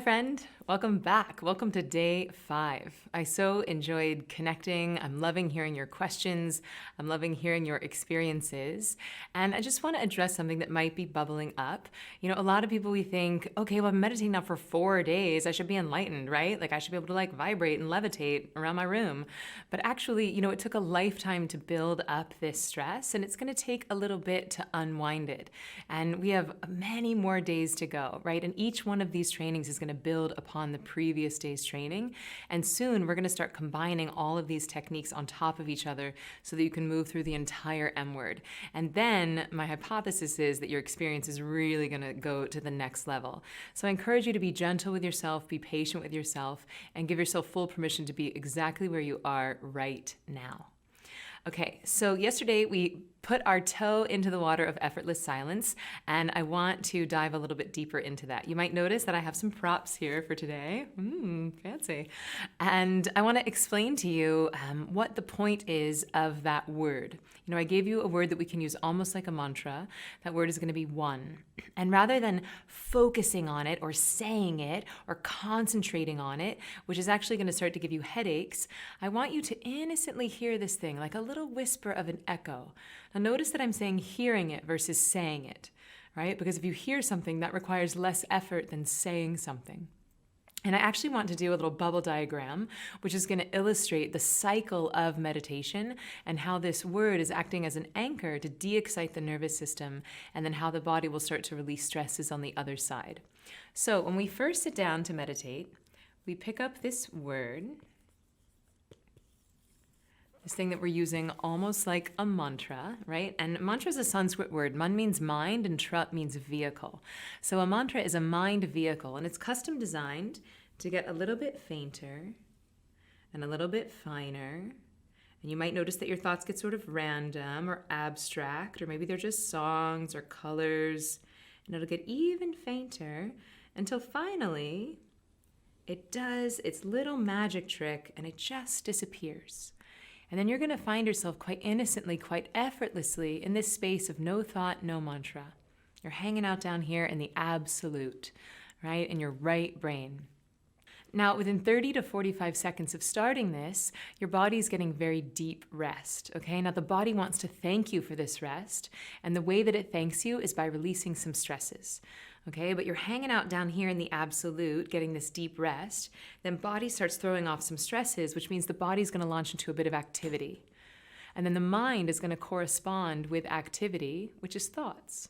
Hi, friend. Welcome back. Welcome to day 5. I so enjoyed connecting. I'm loving hearing your questions. I'm loving hearing your experiences. And I just want to address something that might be bubbling up. A lot of people, we think, okay, well, I'm meditating now for 4 days. I should be enlightened, right? Like I should be able to vibrate and levitate around my room. But actually, it took a lifetime to build up this stress, and it's going to take a little bit to unwind it. And we have many more days to go, right? And each one of these trainings is going to build upon the previous day's training. And soon we're going to start combining all of these techniques on top of each other so that you can move through the entire M word. And then my hypothesis is that your experience is really going to go to the next level. So I encourage you to be gentle with yourself, be patient with yourself, and give yourself full permission to be exactly where you are right now. Okay, so yesterday we put our toe into the water of effortless silence, and I want to dive a little bit deeper into that. You might notice that I have some props here for today. Fancy. And I want to explain to you what the point is of that word. I gave you a word that we can use almost like a mantra. That word is going to be one. And rather than focusing on it or saying it or concentrating on it, which is actually going to start to give you headaches, I want you to innocently hear this thing like a little whisper of an echo. Now notice that I'm saying hearing it versus saying it, right? Because if you hear something, that requires less effort than saying something. And I actually want to do a little bubble diagram, which is going to illustrate the cycle of meditation and how this word is acting as an anchor to de-excite the nervous system, and then how the body will start to release stresses on the other side. So when we first sit down to meditate, we pick up this word, this thing that we're using almost like a mantra, right? And mantra is a Sanskrit word. Man means mind and tra means vehicle. So a mantra is a mind vehicle, and it's custom designed to get a little bit fainter and a little bit finer. And you might notice that your thoughts get sort of random or abstract, or maybe they're just songs or colors, and it'll get even fainter until finally it does its little magic trick and it just disappears. And then you're going to find yourself quite innocently, quite effortlessly in this space of no thought, no mantra. You're hanging out down here in the absolute, right? In your right brain. Now, within 30 to 45 seconds of starting this, your body's getting very deep rest, okay? Now, the body wants to thank you for this rest, and the way that it thanks you is by releasing some stresses. Okay, but you're hanging out down here in the absolute, getting this deep rest, then body starts throwing off some stresses, which means the body's going to launch into a bit of activity. And then the mind is going to correspond with activity, which is thoughts.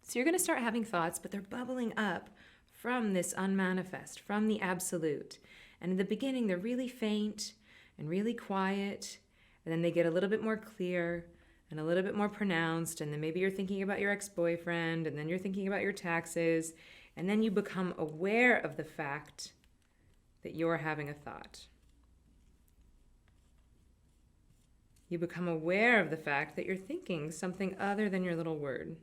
So you're going to start having thoughts, but they're bubbling up from this unmanifest, from the absolute. And in the beginning, they're really faint and really quiet, and then they get a little bit more clear and a little bit more pronounced, and then maybe you're thinking about your ex-boyfriend, and then you're thinking about your taxes, and then you become aware of the fact that you're having a thought. You become aware of the fact that you're thinking something other than your little word.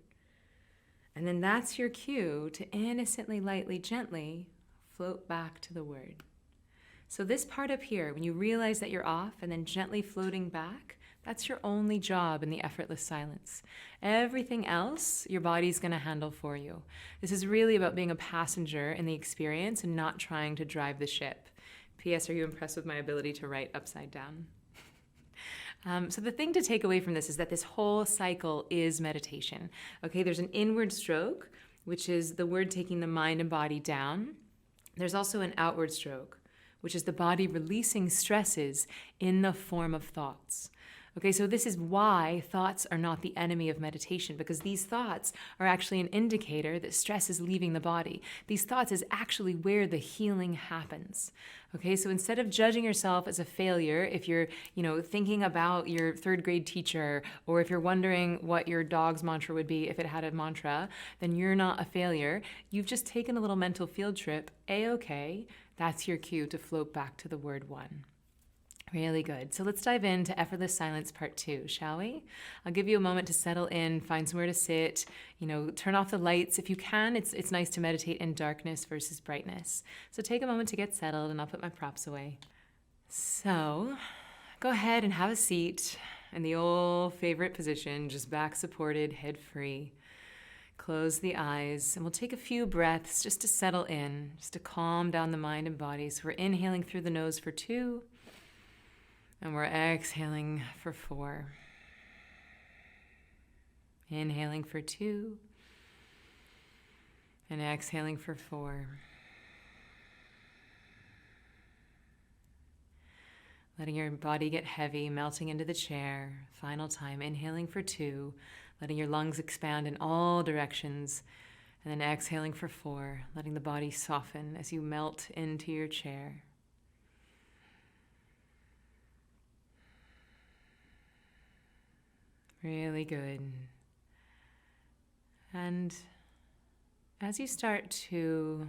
And then that's your cue to innocently, lightly, gently float back to the word. So this part up here, when you realize that you're off and then gently floating back, that's your only job in the effortless silence. Everything else, your body's going to handle for you. This is really about being a passenger in the experience and not trying to drive the ship. P.S. Are you impressed with my ability to write upside down? So the thing to take away from this is that this whole cycle is meditation. Okay, there's an inward stroke, which is the word taking the mind and body down. There's also an outward stroke, which is the body releasing stresses in the form of thoughts. Okay, so this is why thoughts are not the enemy of meditation, because these thoughts are actually an indicator that stress is leaving the body. These thoughts is actually where the healing happens. Okay, so instead of judging yourself as a failure, if you're, thinking about your 3rd grade teacher, or if you're wondering what your dog's mantra would be if it had a mantra, then you're not a failure. You've just taken a little mental field trip. A-okay, that's your cue to float back to the word one. Really good. So let's dive into Effortless Silence Part 2, shall we? I'll give you a moment to settle in, find somewhere to sit, turn off the lights. If you can, it's nice to meditate in darkness versus brightness. So take a moment to get settled, and I'll put my props away. So go ahead and have a seat in the old favorite position, just back supported, head free. close the eyes and we'll take a few breaths just to settle in, just to calm down the mind and body. So we're inhaling through the nose for 2, and we're exhaling for 4. Inhaling for 2, and exhaling for 4. Letting your body get heavy, melting into the chair. Final time, inhaling for 2, letting your lungs expand in all directions, and then exhaling for 4, letting the body soften as you melt into your chair. Really good. And as you start to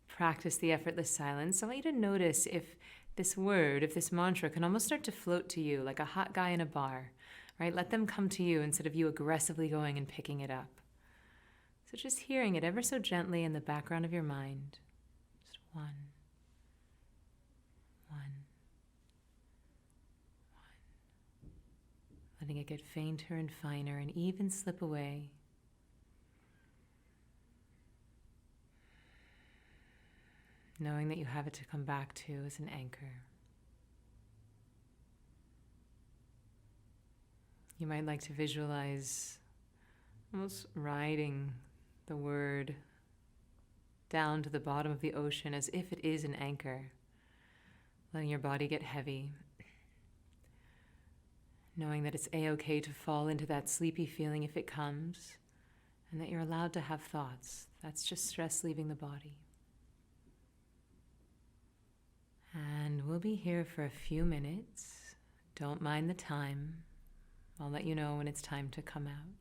practice the effortless silence, I want you to notice if this word, if this mantra can almost start to float to you like a hot guy in a bar, right? Let them come to you instead of you aggressively going and picking it up. So just hearing it ever so gently in the background of your mind. Just one, one, one. Letting it get fainter and finer and even slip away. Knowing that you have it to come back to as an anchor. You might like to visualize almost riding the word down to the bottom of the ocean as if it is an anchor, letting your body get heavy, knowing that it's a-okay to fall into that sleepy feeling if it comes, and that you're allowed to have thoughts. That's just stress leaving the body. And we'll be here for a few minutes. Don't mind the time. I'll let you know when it's time to come out.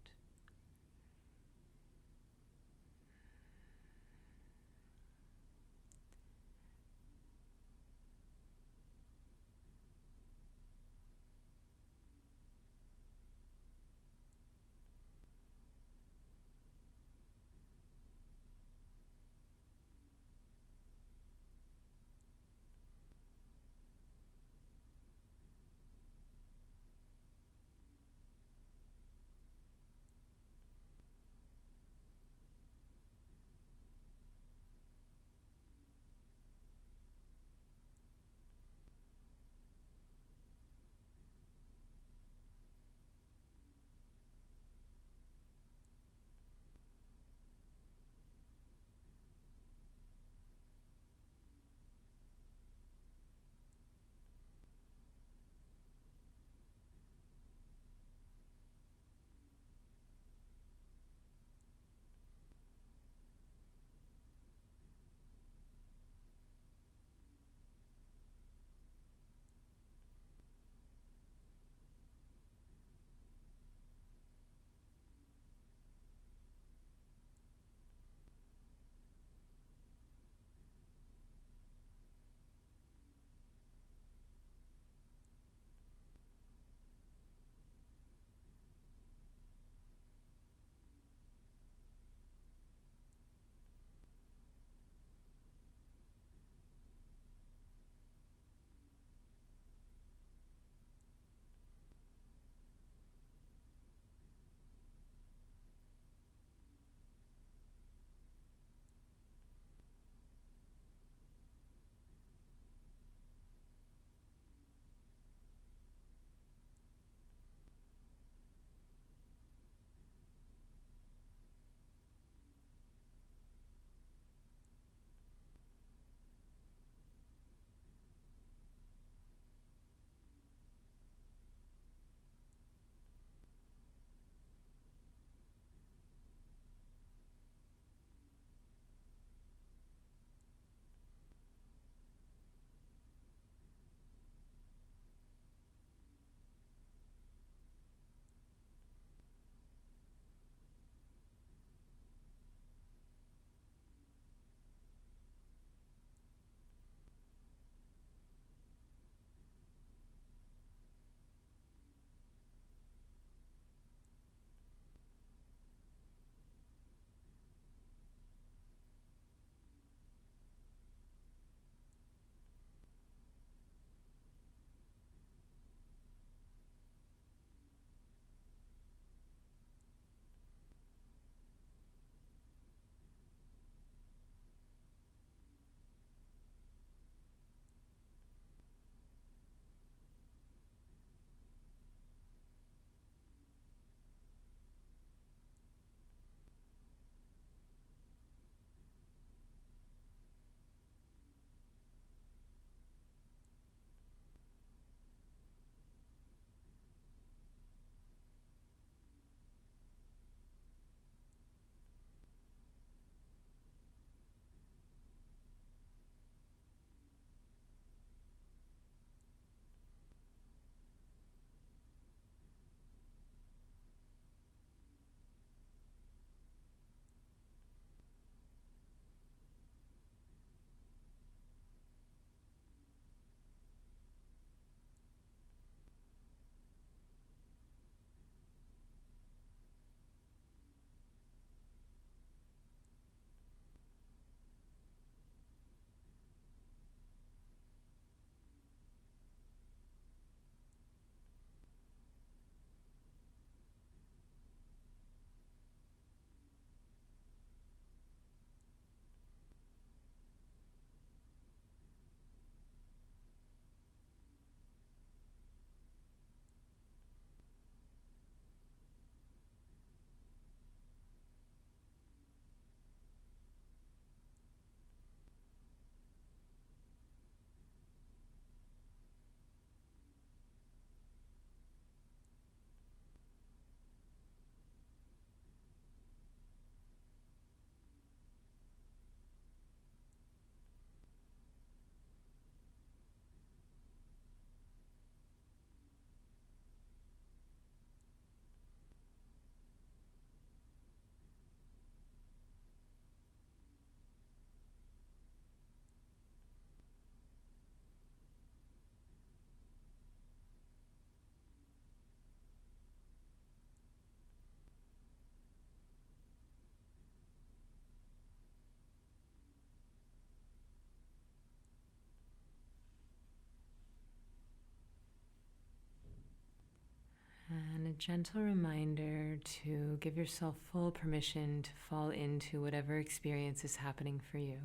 gentle reminder to give yourself full permission to fall into whatever experience is happening for you.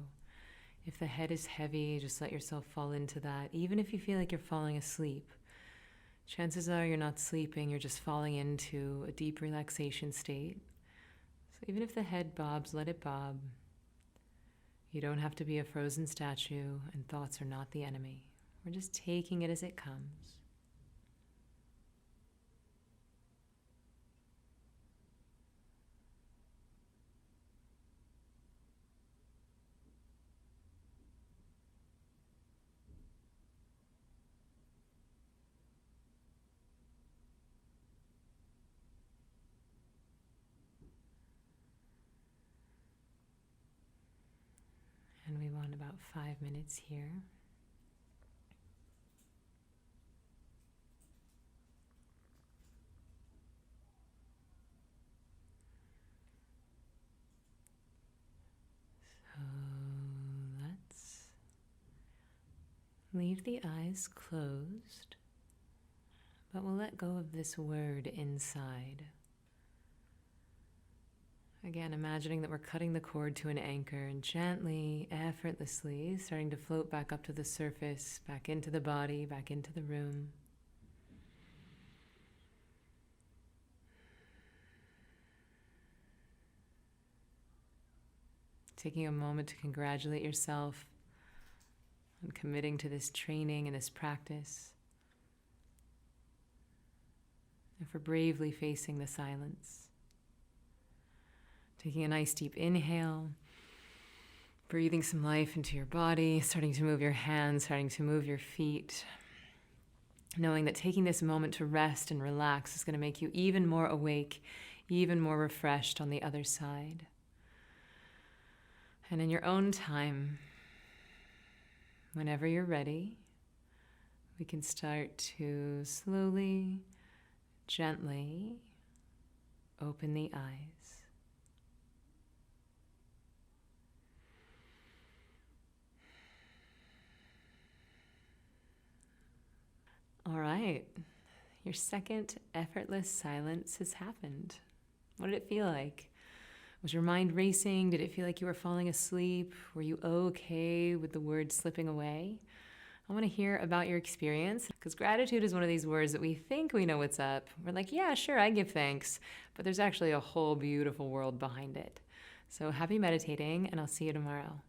If the head is heavy, just let yourself fall into that. Even if you feel like you're falling asleep, chances are you're not sleeping, you're just falling into a deep relaxation state. So even if the head bobs, let it bob. You don't have to be a frozen statue, and thoughts are not the enemy. We're just taking it as it comes. And we want about 5 minutes here. So let's leave the eyes closed, but we'll let go of this word inside. Again, imagining that we're cutting the cord to an anchor and gently, effortlessly starting to float back up to the surface, back into the body, back into the room. Taking a moment to congratulate yourself on committing to this training and this practice, and for bravely facing the silence. Taking a nice deep inhale, breathing some life into your body, starting to move your hands, starting to move your feet, knowing that taking this moment to rest and relax is going to make you even more awake, even more refreshed on the other side. And in your own time, whenever you're ready, we can start to slowly, gently open the eyes. All right, your second effortless silence has happened. What did it feel like? Was your mind racing? Did it feel like you were falling asleep? Were you okay with the words slipping away? I want to hear about your experience, because gratitude is one of these words that we think we know what's up. We're like, yeah, sure, I give thanks, but there's actually a whole beautiful world behind it. So happy meditating, and I'll see you tomorrow.